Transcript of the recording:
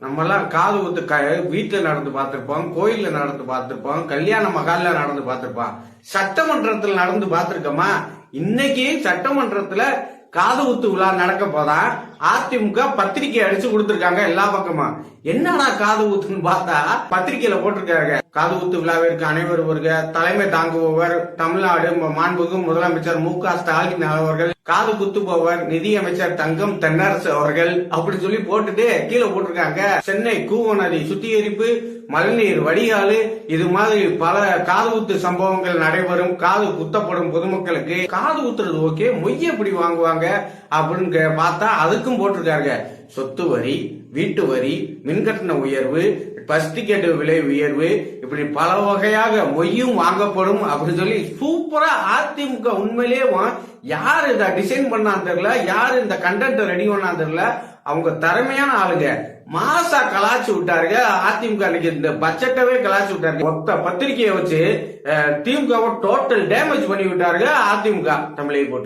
நம்ம எல்லாம் காது குத்து வீட்டுல நடந்து பார்த்திருப்போம், கோயில்ல நடந்து பார்த்திருப்போம், கல்யாண மகால்ல நடந்து பார்த்திருப்போம். சட்டமன்றத்தில் நடந்து பார்த்திருக்கோமா? இன்னைக்கு சட்டமன்றத்துல காது குத்து விழா நடக்க போதா அதிமுக பத்திரிகை அடிச்சு கொடுத்திருக்காங்க எல்லா பக்கமா. என்னடா காது குத்துன்னு பார்த்தா பத்திரிகையில போட்டிருக்காங்க, காது குத்து விழாவிற்கு அனைவரும் வருக, தலைமை தாங்குபவர் தமிழ்நாடு மாண்புமிகு முதலமைச்சர் மு.க.ஸ்டாலின் அவர்கள், காது குத்துபவர் நிதியமைச்சர் தங்கம் தென்னரசு அவர்கள் அப்படி சொல்லி போட்டுட்டு கீழே போட்டிருக்காங்க, சென்னை கூவநதி சுத்திகரிப்பு, மழைநீர் வடிகாலு, இது மாதிரி பல காது குத்து சம்பவங்கள் நடைபெறும். காது குத்தப்படும் பொதுமக்களுக்கு காது குத்துறது ஓகே, மொய்ய எப்படி வாங்குவாங்க அப்படின்னு பார்த்தா அதுக்கும் போட்டிருக்காங்க, சொத்து வரி, வீட்டு வரி, மின்கட்டண உயர்வு, பஸ் டிக்கெட் விலை உயர்வு, இப்படி பல வகையாக மொய்யும் வாங்கப்படும் அப்படின்னு சொல்லி சூப்பரா அதிமுக உண்மையிலேயே யாரு இதை டிசைன் பண்ணான்னு தெரியல, யாரு இந்த கண்டென்ட் ரெடி பண்ணான்னு தெரியல, அவங்க திறமையான ஆளுங்க. மாசா கலாச்சு விட்டாருங்க அதிமுக. இந்த பட்ஜெட்டவே கலாச்சு விட்டாருங்க. மொத்த பத்திரிகையை வச்சு திமுக டோட்டல் டேமேஜ் பண்ணி விட்டாருங்க அதிமுக தமிழை போட்டு.